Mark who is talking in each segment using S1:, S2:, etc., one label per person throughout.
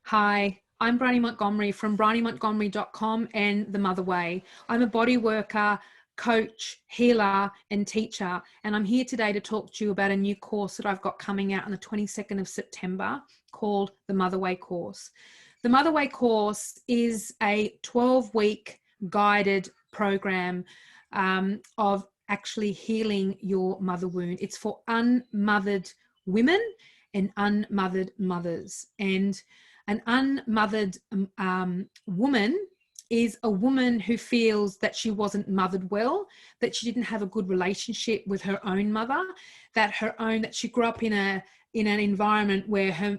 S1: Hi, I'm Bryony Montgomery from bryonymontgomery.com and The MotherWay. I'm a body worker, coach, healer, and teacher, and I'm here today to talk to you about a new course that I've got coming out on the 22nd of September called the MotherWay Course. The MotherWay Course is a 12-week guided program of actually healing your mother wound. It's for unmothered women and unmothered mothers. And an unmothered woman is a woman who feels that she wasn't mothered well, that she didn't have a good relationship with her own mother, that she grew up in an environment where her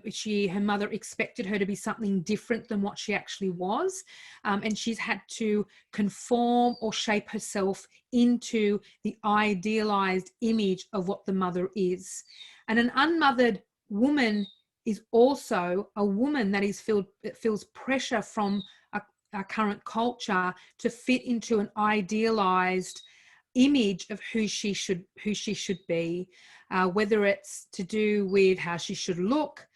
S1: mother expected her to be something different than what she actually was, and she's had to conform or shape herself into the idealized image of what the mother is. And an unmothered woman is also a woman that feels pressure from our current culture to fit into an idealized image of who she should be, whether it's to do with how she should look,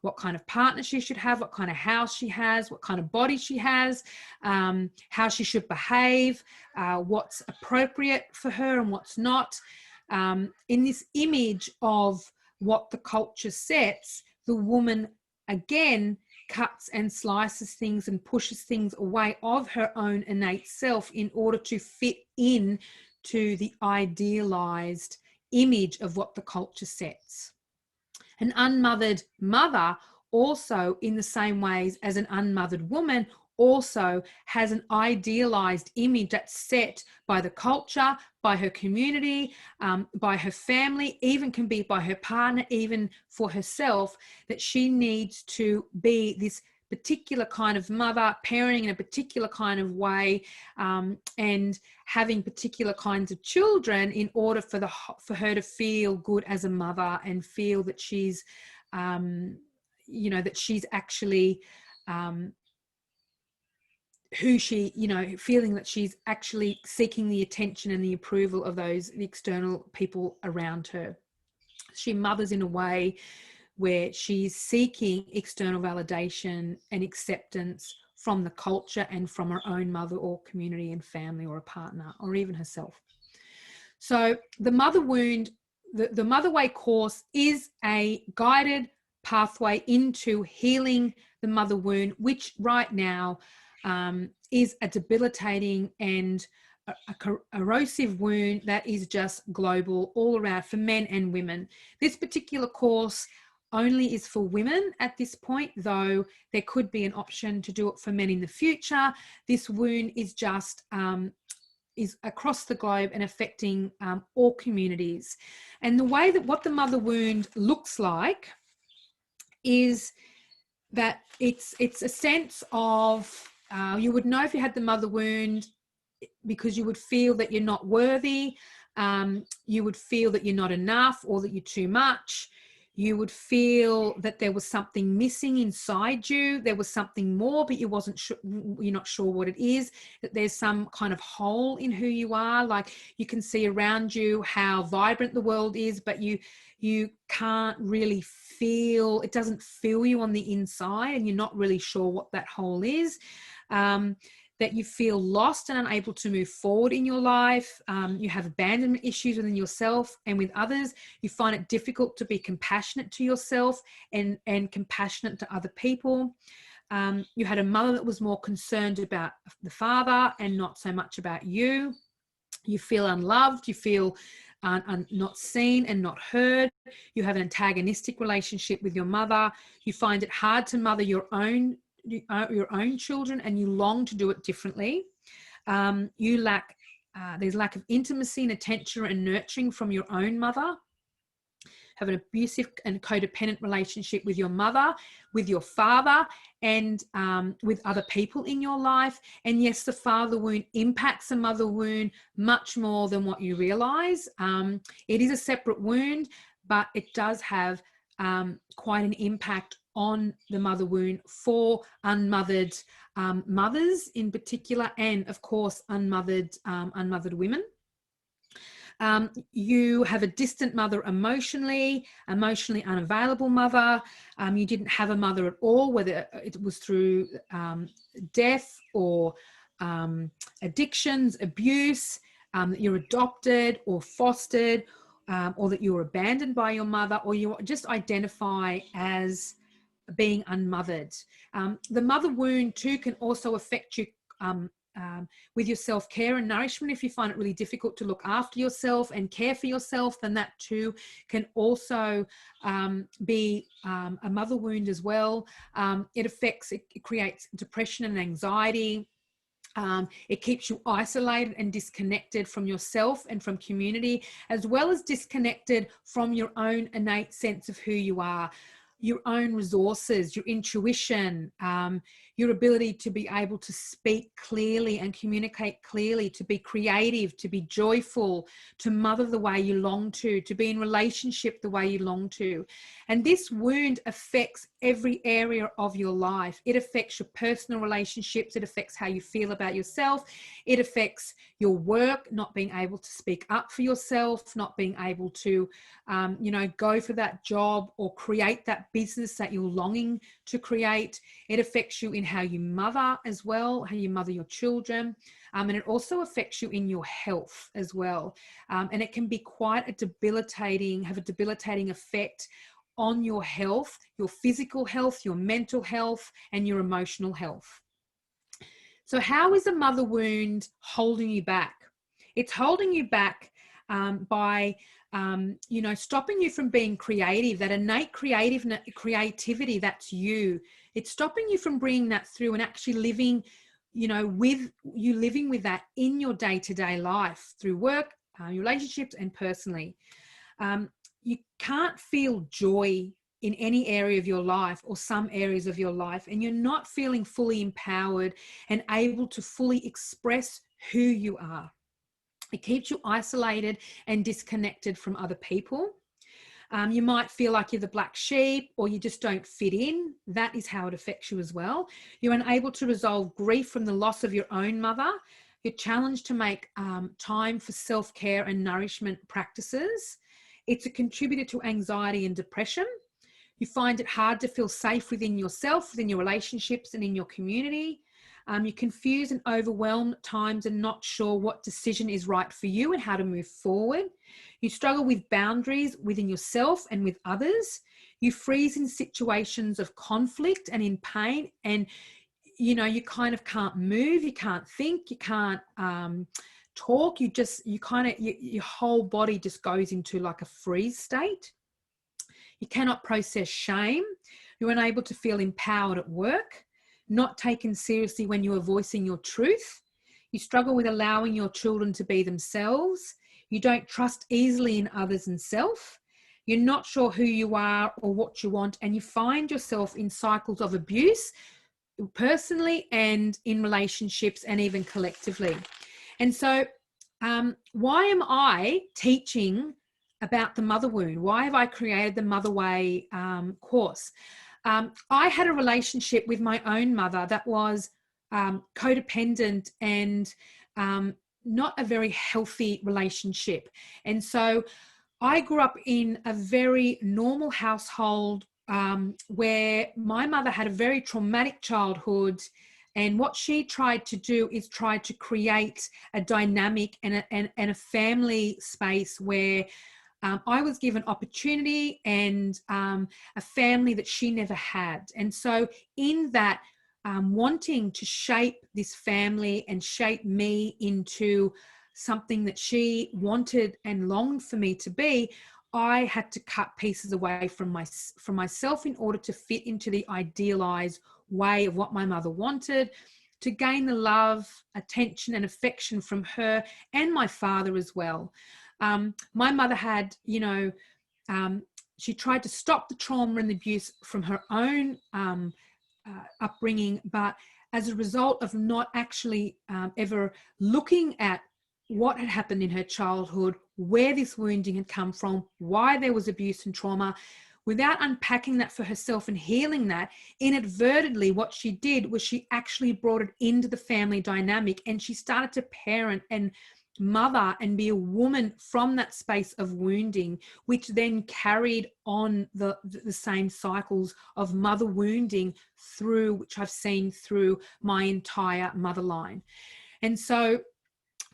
S1: what kind of partner she should have, what kind of house she has, what kind of body she has, how she should behave, what's appropriate for her and what's not. In this image of what the culture sets, the woman again cuts and slices things and pushes things away of her own innate self in order to fit in to the idealized image of what the culture sets. An unmothered mother also, in the same ways as an unmothered woman, also has an idealized image that's set by the culture, by her community, by her family, even can be by her partner, even for herself, that she needs to be this particular kind of mother, parenting in a particular kind of way, and having particular kinds of children in order for her to feel good as a mother and feel that she's, that she's actually feeling that she's actually seeking the attention and the approval of the external people around her. She mothers in a way where she's seeking external validation and acceptance from the culture and from her own mother or community and family or a partner or even herself. So the mother wound, the MotherWay course is a guided pathway into healing the mother wound, which right now is a debilitating and a erosive wound that is just global all around for men and women. This particular course only is for women at this point, though there could be an option to do it for men in the future. This wound is just is across the globe and affecting all communities. And the way that what the mother wound looks like is that it's a sense of, you would know if you had the mother wound because you would feel that you're not worthy, you would feel that you're not enough or that you're too much. You would feel that there was something missing inside you. There was something more, but you're not sure what it is, that there's some kind of hole in who you are. Like you can see around you how vibrant the world is, but you can't really feel, it doesn't feel you on the inside and you're not really sure what that hole is. That you feel lost and unable to move forward in your life. You have abandonment issues within yourself and with others. You find it difficult to be compassionate to yourself and compassionate to other people. You had a mother that was more concerned about the father and not so much about you. You feel unloved. You feel not seen and not heard. You have an antagonistic relationship with your mother. You find it hard to mother your own children and you long to do it differently. There's lack of intimacy and attention and nurturing from your own mother. Have an abusive and codependent relationship with your mother, with your father, and with other people in your life. And yes, the father wound impacts the mother wound much more than what you realize. It is a separate wound, but it does have quite an impact on the mother wound for unmothered mothers in particular, and of course unmothered women. You have a distant mother emotionally unavailable mother. You didn't have a mother at all, whether it was through death or addictions, abuse, that you're adopted or fostered, or that you were abandoned by your mother, or you just identify as being unmothered. The mother wound too can also affect you with your self-care and nourishment. If you find it really difficult to look after yourself and care for yourself, then that too can also be a mother wound as well. It creates depression and anxiety. It keeps you isolated and disconnected from yourself and from community, as well as disconnected from your own innate sense of who you are, your own resources, your intuition, your ability to be able to speak clearly and communicate clearly, to be creative, to be joyful, to mother the way you long to be in relationship the way you long to. And this wound affects every area of your life. It affects your personal relationships. It affects how you feel about yourself. It affects your work, not being able to speak up for yourself, not being able to, go for that job or create that business that you're longing to create. It affects you in how you mother as well, how you mother your children. And it also affects you in your health as well. And it can be quite have a debilitating effect on your health, your physical health, your mental health, and your emotional health. So how is a mother wound holding you back? It's holding you back by stopping you from being creative, that innate creativity that's you. It's stopping you from bringing that through and actually living with that in your day-to-day life through work, relationships, and personally. You can't feel joy in any area of your life or some areas of your life, and you're not feeling fully empowered and able to fully express who you are. It keeps you isolated and disconnected from other people. You might feel like you're the black sheep or you just don't fit in. That is how it affects you as well. You're unable to resolve grief from the loss of your own mother. You're challenged to make time for self-care and nourishment practices. It's a contributor to anxiety and depression. You find it hard to feel safe within yourself, within your relationships, and in your community. You're confused and overwhelmed at times and not sure what decision is right for you and how to move forward. You struggle with boundaries within yourself and with others. You freeze in situations of conflict and in pain, and you kind of can't move, you can't think, you can't talk. Your whole body just goes into like a freeze state. You cannot process shame. You're unable to feel empowered at work, not taken seriously when you are voicing your truth. You struggle with allowing your children to be themselves. You don't trust easily in others and self. You're not sure who you are or what you want, and you find yourself in cycles of abuse, personally and in relationships and even collectively. And so why am I teaching about the mother wound? Why have I created the MotherWay course? I had a relationship with my own mother that was codependent and not a very healthy relationship. And so I grew up in a very normal household where my mother had a very traumatic childhood. And what she tried to do is try to create a dynamic and a family space where I was given opportunity and a family that she never had. And so in that, wanting to shape this family and shape me into something that she wanted and longed for me to be, I had to cut pieces away from myself in order to fit into the idealized way of what my mother wanted, to gain the love, attention, and affection from her and my father as well. My mother had, she tried to stop the trauma and the abuse from her own upbringing, but as a result of not actually ever looking at what had happened in her childhood, where this wounding had come from, why there was abuse and trauma, without unpacking that for herself and healing that, inadvertently what she did was she actually brought it into the family dynamic, and she started to parent and mother and be a woman from that space of wounding, which then carried on the same cycles of mother wounding through, which I've seen through my entire mother line. And so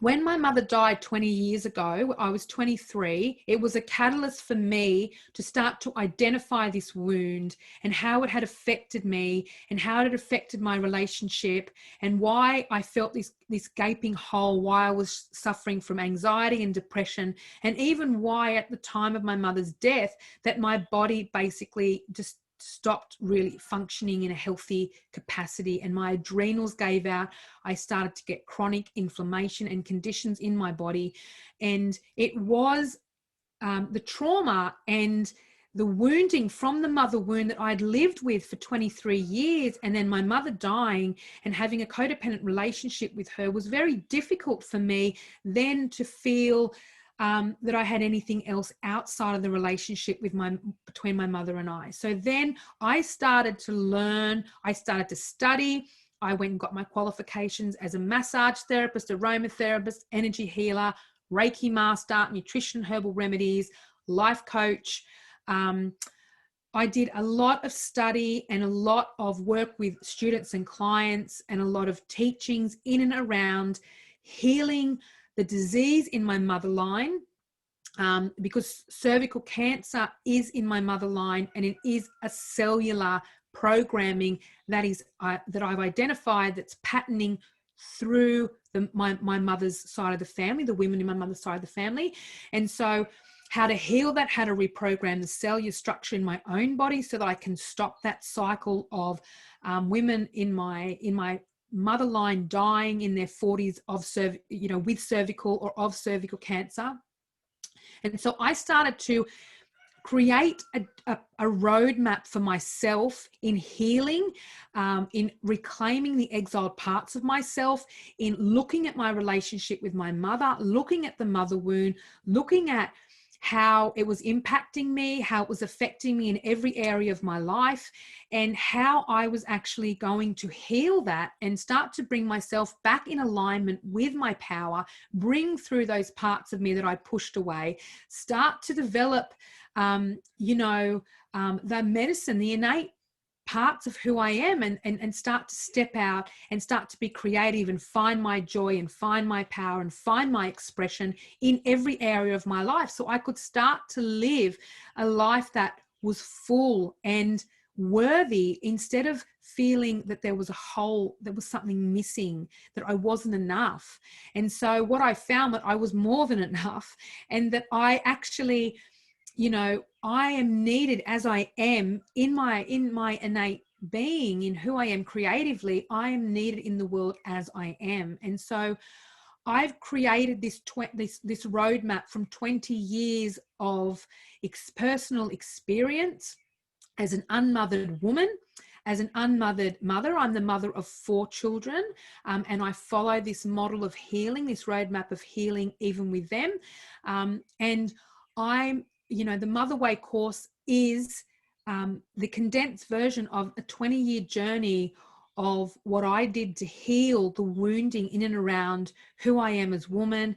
S1: when my mother died 20 years ago, I was 23. It was a catalyst for me to start to identify this wound and how it had affected me and how it had affected my relationship and why I felt this gaping hole, why I was suffering from anxiety and depression, and even why at the time of my mother's death that my body basically just stopped really functioning in a healthy capacity and my adrenals gave out. I started to get chronic inflammation and conditions in my body, and it was the trauma and the wounding from the mother wound that I'd lived with for 23 years, and then my mother dying and having a codependent relationship with her was very difficult for me then to feel that I had anything else outside of the relationship between my mother and I. So then I started to learn, I started to study. I went and got my qualifications as a massage therapist, aromatherapist, energy healer, Reiki master, nutrition, herbal remedies, life coach. I did a lot of study and a lot of work with students and clients and a lot of teachings in and around healing the disease in my mother line, because cervical cancer is in my mother line, and it is a cellular programming that I've identified that's patterning through my mother's side of the family, the women in my mother's side of the family. And so how to heal that, how to reprogram the cellular structure in my own body so that I can stop that cycle of women in my mother line dying in their 40s with cervical or of cervical cancer. And so I started to create a roadmap for myself in healing, in reclaiming the exiled parts of myself, in looking at my relationship with my mother, looking at the mother wound, looking at how it was impacting me, how it was affecting me in every area of my life, and how I was actually going to heal that and start to bring myself back in alignment with my power, bring through those parts of me that I pushed away, start to develop, the medicine, the innate parts of who I am, and start to step out and start to be creative and find my joy and find my power and find my expression in every area of my life, so I could start to live a life that was full and worthy, instead of feeling that there was a hole, there was something missing, that I wasn't enough. And so what I found, that I was more than enough, and that I actually, I am needed as I am in my innate being, in who I am creatively. I am needed in the world as I am. And so I've created this roadmap from 20 years of personal experience as an unmothered woman, as an unmothered mother. I'm the mother of 4 children, and I follow this model of healing, this roadmap of healing even with them. And I'm, the MotherWay course is the condensed version of a 20-year journey of what I did to heal the wounding in and around who I am as woman,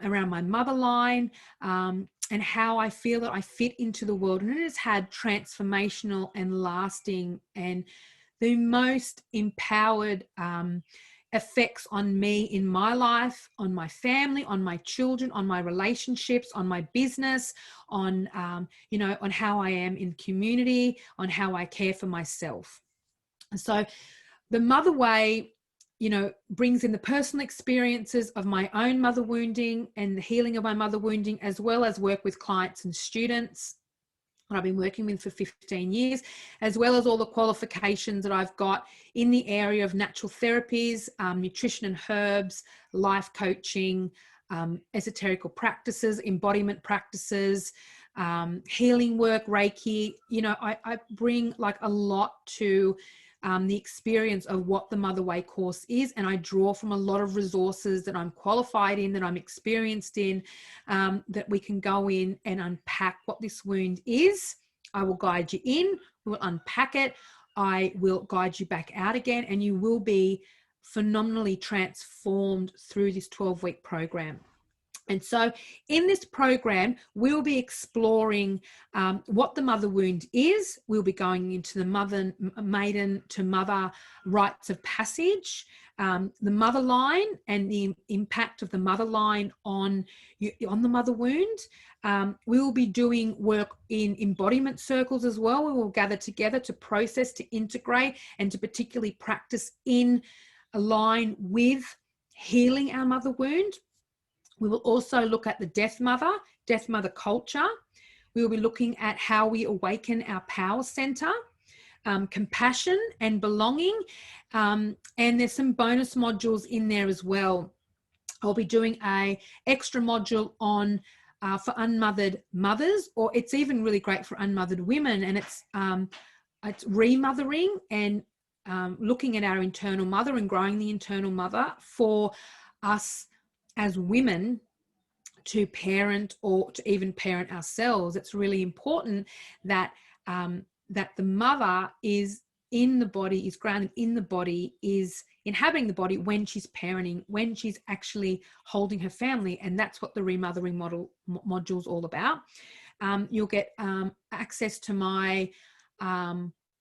S1: around my mother line, and how I feel that I fit into the world. And it has had transformational and lasting and the most empowered effects on me in my life, on my family, on my children, on my relationships, on my business, on, on how I am in community, on how I care for myself. So the MotherWay, brings in the personal experiences of my own mother wounding and the healing of my mother wounding, as well as work with clients and students that I've been working with for 15 years, as well as all the qualifications that I've got in the area of natural therapies, nutrition and herbs, life coaching, esoterical practices, embodiment practices, healing work, Reiki. I bring like a lot to the experience of what the MotherWay course is, and I draw from a lot of resources that I'm qualified in, that I'm experienced in, that we can go in and unpack what this wound is. I will guide you in, we'll unpack it, I will guide you back out again, and you will be phenomenally transformed through this 12-week program. And so in this program, we'll be exploring what the mother wound is. We'll be going into the maiden to mother rites of passage, the mother line and the impact of the mother line on the mother wound. We will be doing work in embodiment circles as well. We will gather together to process, to integrate, and to particularly practice in line with healing our mother wound. We will also look at the death mother culture. We will be looking at how we awaken our power center, compassion and belonging. And there's some bonus modules in there as well. I'll be doing a extra module on for unmothered mothers, or it's even really great for unmothered women. And it's remothering and looking at our internal mother and growing the internal mother for us as women to parent or to even parent ourselves. It's really important that that the mother is in the body, is grounded in the body, is inhabiting the body when she's parenting, when she's actually holding her family. And that's what the remothering module is all about. You'll get access to my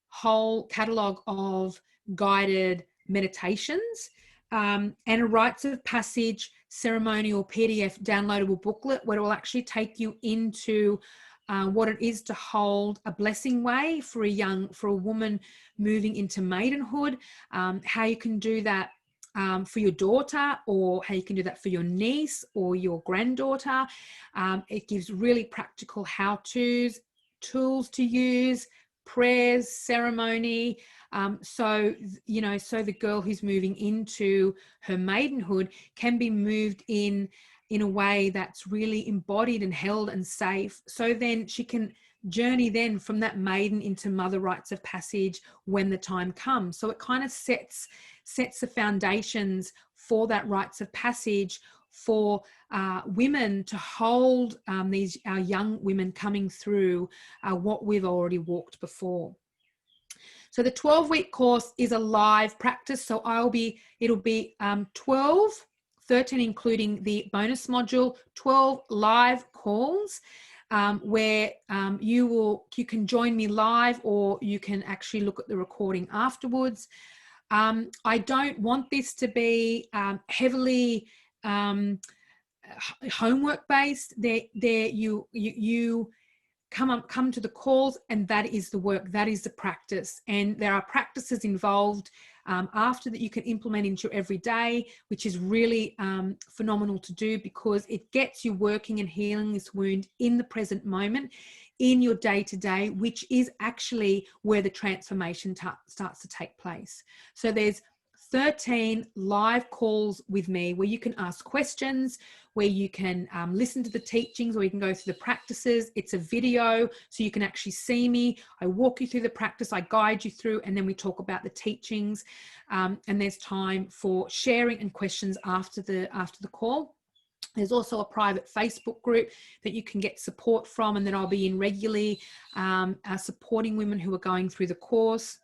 S1: whole catalogue of guided meditations and a rites of passage ceremonial PDF downloadable booklet where it will actually take you into what it is to hold a blessing way for a woman moving into maidenhood, how you can do that for your daughter, or how you can do that for your niece or your granddaughter. It gives really practical how-tos, tools to use, prayers, ceremony. So the girl who's moving into her maidenhood can be moved in a way that's really embodied and held and safe. So then she can journey then from that maiden into mother rites of passage when the time comes. So it kind of sets the foundations for that rites of passage for women to hold our young women coming through what we've already walked before. So the 12-week course is a live practice. So it'll be 13 including the bonus module, 12 live calls where you can join me live, or you can actually look at the recording afterwards. I don't want this to be heavily homework based. You come to the calls, and that is the work, that is the practice, and there are practices involved after that you can implement into your everyday, which is really phenomenal to do, because it gets you working and healing this wound in the present moment, in your day-to-day, which is actually where the transformation starts to take place. So there's 13 live calls with me where you can ask questions, where you can listen to the teachings, or you can go through the practices. It's a video, so you can actually see me. I walk you through the practice, I guide you through, and then we talk about the teachings. And there's time for sharing and questions after the call. There's also a private Facebook group that you can get support from, and that I'll be in regularly supporting women who are going through the course.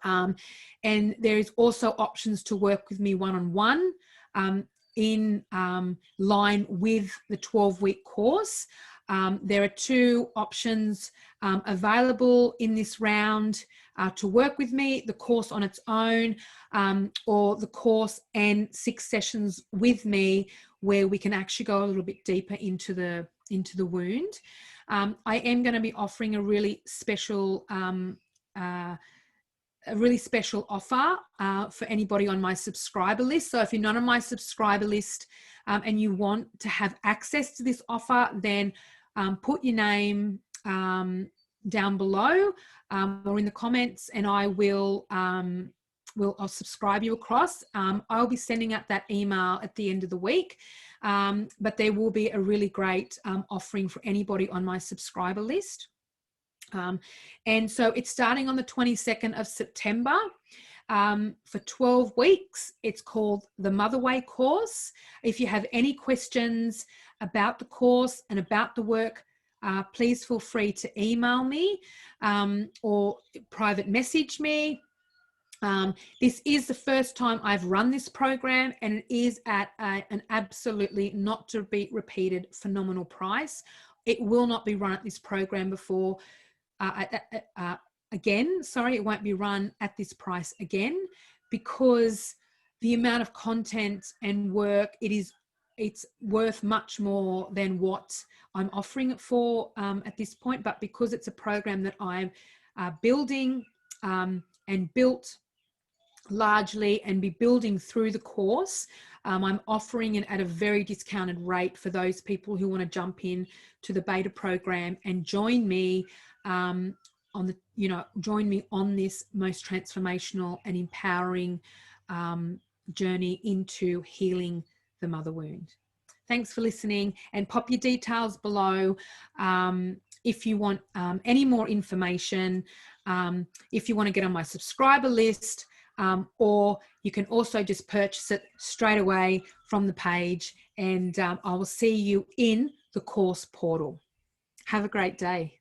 S1: And there is also options to work with me one-on-one in line with the 12-week course. There are 2 options available in this round to work with me: the course on its own, or the course and 6 sessions with me where we can actually go a little bit deeper into the wound. I am going to be offering a really special offer for anybody on my subscriber list. So if you're not on my subscriber list and you want to have access to this offer, then put your name down below or in the comments, and I will I'll subscribe you across. I'll be sending out that email at the end of the week, but there will be a really great offering for anybody on my subscriber list. And so it's starting on the 22nd of September for 12 weeks. It's called the MotherWay Course. If you have any questions about the course and about the work, please feel free to email me or private message me. This is the first time I've run this program, and it is at an absolutely not to be repeated phenomenal price. It will not be run at this program before again. Sorry, it won't be run at this price again, because the amount of content and work, it's worth much more than what I'm offering it for at this point. But because it's a program that I'm building and built largely and be building through the course, I'm offering it at a very discounted rate for those people who want to jump in to the beta program and join me join me on this most transformational and empowering journey into healing the mother wound. Thanks for listening, and pop your details below if you want any more information, if you want to get on my subscriber list, or you can also just purchase it straight away from the page, and I will see you in the course portal. Have a great day.